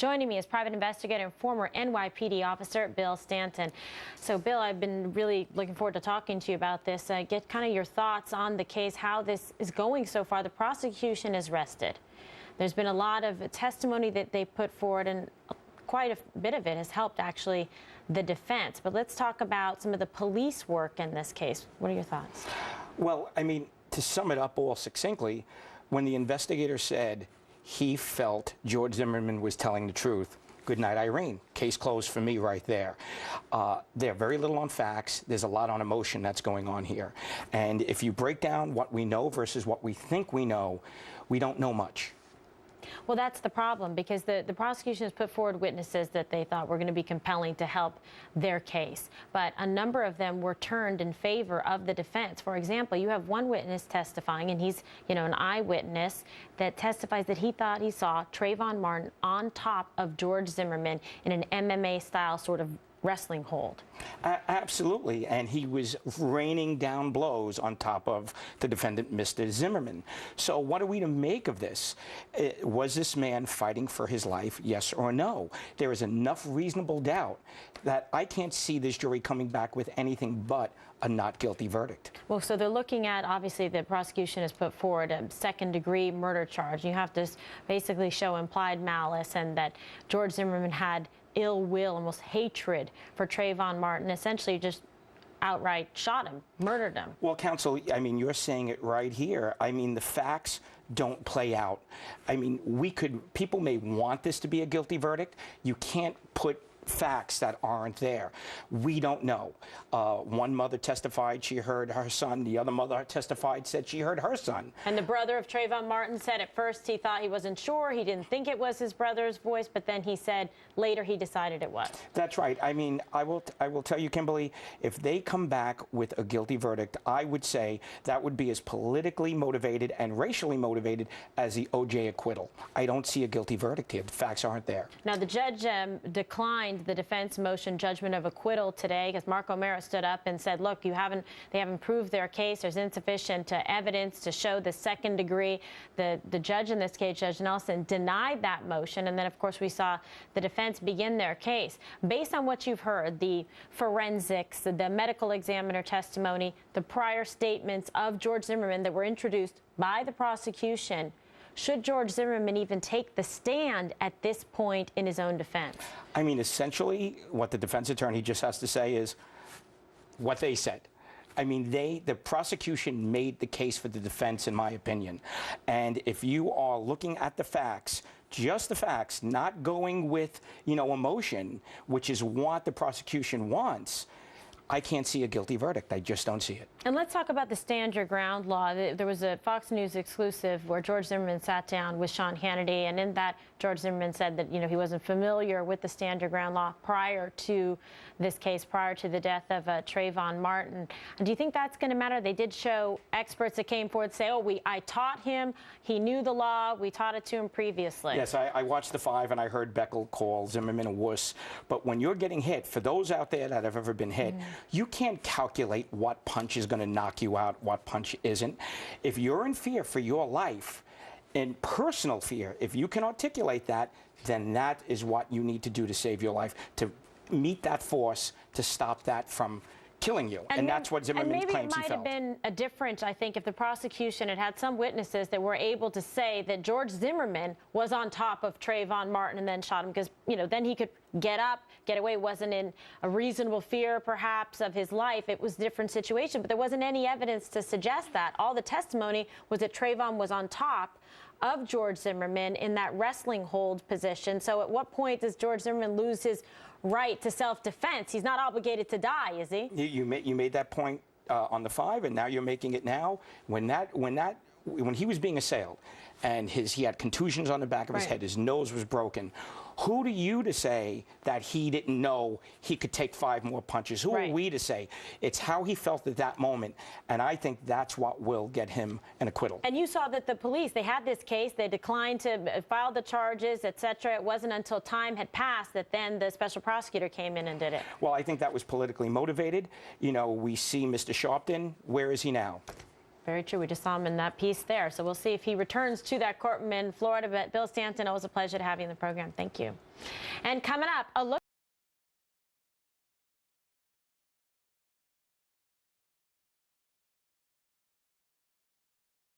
Joining me is private investigator and former NYPD officer Bill Stanton. So, Bill, I've been really looking forward to talking to you about this. Get kind of your thoughts on the case, how this is going so far. The prosecution is rested. There's been a lot of testimony that they put forward, and quite a bit of it has helped, actually, the defense. But let's talk about some of the police work in this case. What are your thoughts? Well, I mean, to sum it up all succinctly, when the investigator said he felt George Zimmerman was telling the truth, good night, Irene. Case closed for me right there. They're very little on facts. There's a lot on emotion that's going on here. And if you break down what we know versus what we think we know, we don't know much. Well, that's the problem, because the prosecution has put forward witnesses that they thought were going to be compelling to help their case. But a number of them were turned in favor of the defense. For example, you have one witness testifying, and he's, an eyewitness that testifies that he thought he saw Trayvon Martin on top of George Zimmerman in an MMA-style sort of wrestling hold. Absolutely, and he was raining down blows on top of the defendant, Mr. Zimmerman. So what are we to make of this? Was this man fighting for his life, yes or no? There is enough reasonable doubt that I can't see this jury coming back with anything but a not guilty verdict. Well, so they're looking at, obviously, the prosecution has put forward a second-degree murder charge. You have to basically show implied malice and that George Zimmerman had ill will, almost hatred for Trayvon Martin, essentially just outright shot him, murdered him. Well, counsel, I mean, you're saying it right here. I mean, the facts don't play out. I mean, people may want this to be a guilty verdict. You can't put facts that aren't there. We don't know. One mother testified she heard her son. The other mother testified, said she heard her son. And the brother of Trayvon Martin said at first he thought he wasn't sure. He didn't think it was his brother's voice, but then he said later he decided it was. That's right. I mean, I will tell you, Kimberly, if they come back with a guilty verdict, I would say that would be as politically motivated and racially motivated as the O.J. acquittal. I don't see a guilty verdict here. The facts aren't there. Now, the judge declined the defense motion judgment of acquittal today, because Mark O'Mara stood up and said, look, they haven't proved their case. There's insufficient evidence to show the second degree. The judge in this case, Judge Nelson, denied that motion. And then, of course, we saw the defense begin their case. Based on what you've heard, the forensics, the medical examiner testimony, the prior statements of George Zimmerman that were introduced by the prosecution, should George Zimmerman even take the stand at this point in his own defense? I mean, essentially, what the defense attorney just has to say is what they said. I mean, the prosecution made the case for the defense, in my opinion. And if you are looking at the facts, just the facts, not going with, emotion, which is what the prosecution wants, I can't see a guilty verdict. I just don't see it. And let's talk about the stand your ground law. There was a Fox News exclusive where George Zimmerman sat down with Sean Hannity, and in that, George Zimmerman said that, he wasn't familiar with the stand your ground law prior to this case, prior to the death of Trayvon Martin. Do you think that's going to matter? They did show experts that came forward say, I taught him, he knew the law, we taught it to him previously. Yes, I watched the five, and I heard Beckel call Zimmerman a wuss. But when you're getting hit, for those out there that have ever been hit, you can't calculate what punch is going to knock you out, what punch isn't. If you're in fear for your life, in personal fear, if you can articulate that, then that is what you need to do to save your life, to meet that force, to stop that from killing you. And that's what Zimmerman claims he felt. And maybe it might have been a difference, I think, if the prosecution had some witnesses that were able to say that George Zimmerman was on top of Trayvon Martin and then shot him, because, then he could get up, get away, wasn't in a reasonable fear, perhaps, of his life. It was a different situation, but there wasn't any evidence to suggest that. All the testimony was that Trayvon was on top of George Zimmerman in that wrestling hold position. So at what point does George Zimmerman lose his right to self-defense? He's not obligated to die, is he? You made that point on the five, and now you're making it now. When he was being assailed, and he had contusions on the back of his head, his nose was broken. Who are you to say that he didn't know he could take 5 more punches? Who are we to say? It's how he felt at that moment, and I think that's what will get him an acquittal. And you saw that the police, they had this case, they declined to file the charges, etc. It wasn't until time had passed that then the special prosecutor came in and did it. Well, I think that was politically motivated. We see Mr. Sharpton. Where is he now? Very true. We just saw him in that piece there. So we'll see if he returns to that courtroom in Florida. But Bill Stanton, always a pleasure to have you in the program. Thank you. And coming up, a look